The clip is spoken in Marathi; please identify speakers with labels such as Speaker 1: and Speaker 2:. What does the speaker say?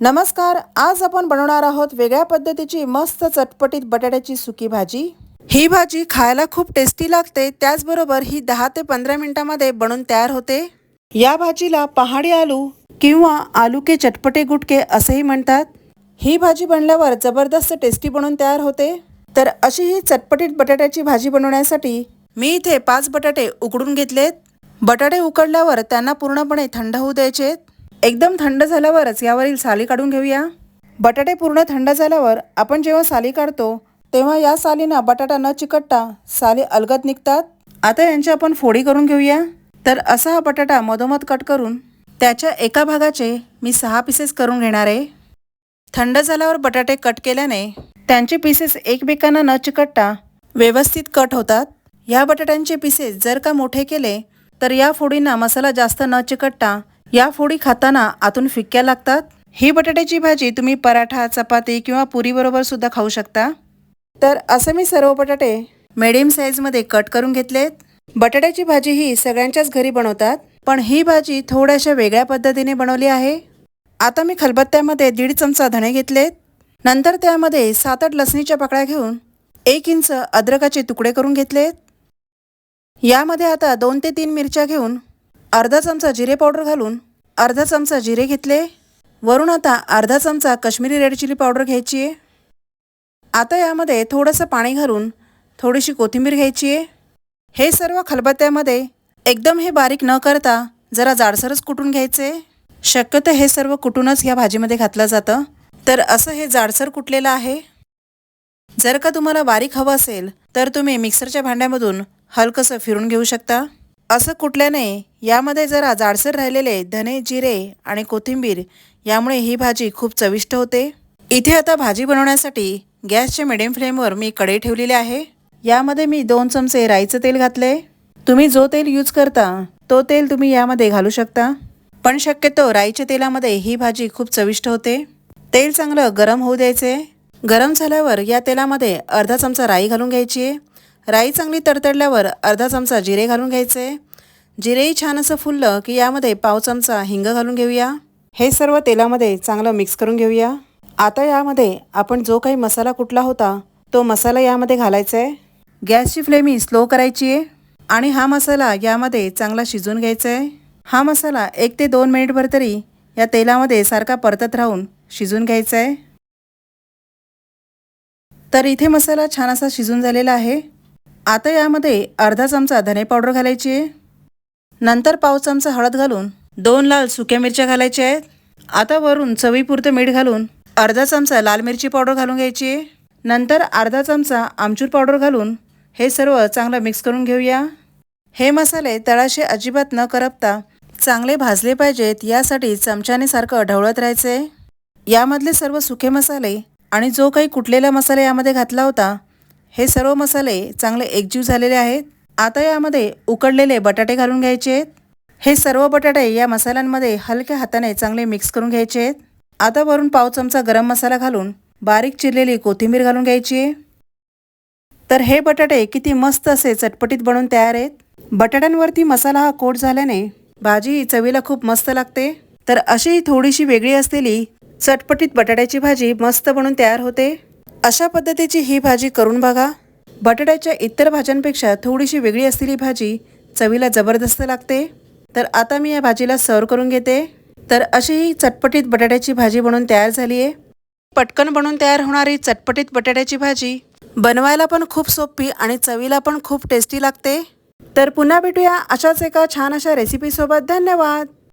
Speaker 1: नमस्कार, आज आपण बनवणार आहोत वेगळ्या पद्धतीची मस्त चटपटीत बटाट्याची सुकी भाजी। ही भाजी खायला खूप टेस्टी लागते, त्याचबरोबर ही 10 ते 15 मिनिटांमध्ये बनून तयार होते। या भाजीला पहाडी आलू किंवा आलू के चटपटे गुटके असेही म्हणतात। ही भाजी बनल्यावर जबरदस्त टेस्टी बनून तयार होते। तर अशी ही चटपटीत बटाट्याची भाजी बनवण्यासाठी मी इथे 5 बटाटे उकडून घेतलेत। बटाटे उकडल्यावर त्यांना पूर्णपणे थंड होऊ द्यायचे। एकदम थंड झाल्यावरच यावरील साली काढून घेऊया। बटाटे पूर्ण थंड झाल्यावर आपण जेव्हा साली काढतो तेव्हा या सालीना बटाटा न चिकटता साली अलगद निघतात। आता यांची आपण फोडी करून घेऊया। तर असा हा बटाटा मधोमध कट करून त्याच्या एका भागाचे मी 6 पीसेस करून घेणार आहे। थंड झाल्यावर बटाटे कट केल्याने त्यांचे पीसेस एकमेकांना न चिकटता व्यवस्थित कट होतात। या बटाट्यांचे पीसेस जर का मोठे केले तर या फोडींना मसाला जास्त न चिकटता या फोडी खाताना आतून फिक्क्या लागतात। ही बटाट्याची भाजी तुम्ही पराठा, चपाती किंवा पुरी बरोबर सुद्धा खाऊ शकता। तर असे मी सर्व बटाटे मीडियम साईजमध्ये कट करून घेतलेत। बटाट्याची भाजी ही सगळ्यांच्याच घरी बनवतात, पण ही भाजी थोड्याशा वेगळ्या पद्धतीने बनवली आहे। आता मी खलबत्त्यामध्ये 1.5 चमचा धणे घेतलेत। नंतर त्यामध्ये 7-8 लसणीच्या पाकळ्या घेऊन 1 इंच अद्रकाचे तुकडे करून घेतलेत। यामध्ये आता 2 ते 3 मिरच्या घेऊन अर्धा चमचा जिरे पावडर घालून अर्धा चमचा जिरे घेतले। वरून आता अर्धा चमचा काश्मीरी रेड चिली पावडर घ्यायची आहे। आता यामध्ये थोडंसं पाणी घालून थोडीशी कोथिंबीर घ्यायची आहे। हे सर्व खलबत्त्यामध्ये एकदम हे बारीक न करता जरा जाडसरच कुटून घ्यायचे। शक्यतो हे सर्व कुटूनच या भाजीमध्ये घातलं जातं। तर असं हे जाडसर कुटलेलं आहे। जर का तुम्हाला बारीक हवं असेल तर तुम्ही मिक्सरच्या भांड्यामधून हलकंसं फिरून घेऊ शकता। असं कुटल्याने यामध्ये जरा जाडसर राहिलेले धने, जिरे आणि कोथिंबीर यामुळे ही भाजी खूप चविष्ट होते। इथे आता भाजी बनवण्यासाठी गॅसच्या मिडियम फ्लेमवर मी कढई ठेवलेली आहे। यामध्ये मी 2 चमचे राईचं तेल घातले। तुम्ही जो तेल यूज करता तो तेल तुम्ही यामध्ये घालू शकता, पण शक्यतो राईच्या तेलामध्ये ही भाजी खूप चविष्ट होते। तेल चांगलं गरम होऊ द्यायचे। गरम झाल्यावर या तेलामध्ये अर्धा चमचा राई घालून घ्यायची आहे। राई चांगली तडतडल्यावर अर्धा चमचा जिरे घालून घ्यायचे। जिरेही छान असं फुललं की यामध्ये पाव चमचा हिंग घालून घेऊया। हे सर्व तेलामध्ये चांगलं मिक्स करून घेऊया। आता यामध्ये आपण जो काही मसाला कुटला होता तो मसाला यामध्ये घालायचा आहे। गॅसची फ्लेम ही स्लो करायची आहे आणि हा मसाला यामध्ये चांगला शिजवून घ्यायचा आहे। हा मसाला 1 ते 2 मिनिटभर तरी या तेलामध्ये सारखा परतत राहून शिजवून घ्यायचा आहे। तर इथे मसाला छान असा शिजून झालेला आहे। आता यामध्ये अर्धा चमचा धने पावडर घालायची आहे। नंतर पाव चमचा हळद घालून 2 लाल सुक्या मिरच्या घालायच्या आहेत। आता वरून चवीपुरतं मीठ घालून अर्धा चमचा लाल मिरची पावडर घालून घ्यायची आहे। नंतर अर्धा चमचा आमचूर पावडर घालून हे सर्व चांगलं मिक्स करून घेऊया। हे मसाले तळाशी अजिबात न करपता चांगले भाजले पाहिजेत, यासाठी चमच्याने सारखं ढवळत राहायचे। यामधले सर्व सुके मसाले आणि जो काही कुटलेला मसाला यामध्ये घातला होता हे सर्व मसाले चांगले एकजीव झालेले आहेत। आता यामध्ये उकडलेले बटाटे घालून घ्यायचे आहेत। हे सर्व बटाटे या मसाल्यांमध्ये हलक्या हाताने चांगले मिक्स करून घ्यायचे आहेत। आता वरून पाव चमचा गरम मसाला घालून बारीक चिरलेली कोथिंबीर घालून घ्यायची आहे। तर हे बटाटे किती मस्त असे चटपटीत बनवून तयार आहेत। बटाट्यांवरती मसाला हा कोट झाल्याने भाजी चवीला खूप मस्त लागते। तर अशी थोडीशी वेगळी असलेली चटपटीत बटाट्याची भाजी मस्त बनवून तयार होते। अशा पद्धतीची ही भाजी करून बघा। बटाट्याच्या इतर भाज्यांपेक्षा थोडीशी वेगळी असलेली भाजी चवीला जबरदस्त लागते। तर आता मी या भाजीला सर्व करून घेते। तर अशी ही चटपटीत बटाट्याची भाजी बनवून तयार झाली आहे। पटकन बनवून तयार होणारी चटपटीत बटाट्याची भाजी बनवायला पण खूप सोपी आणि चवीला पण खूप टेस्टी लागते। तर पुन्हा भेटूया अशाच एका छान अशा रेसिपीसोबत। धन्यवाद।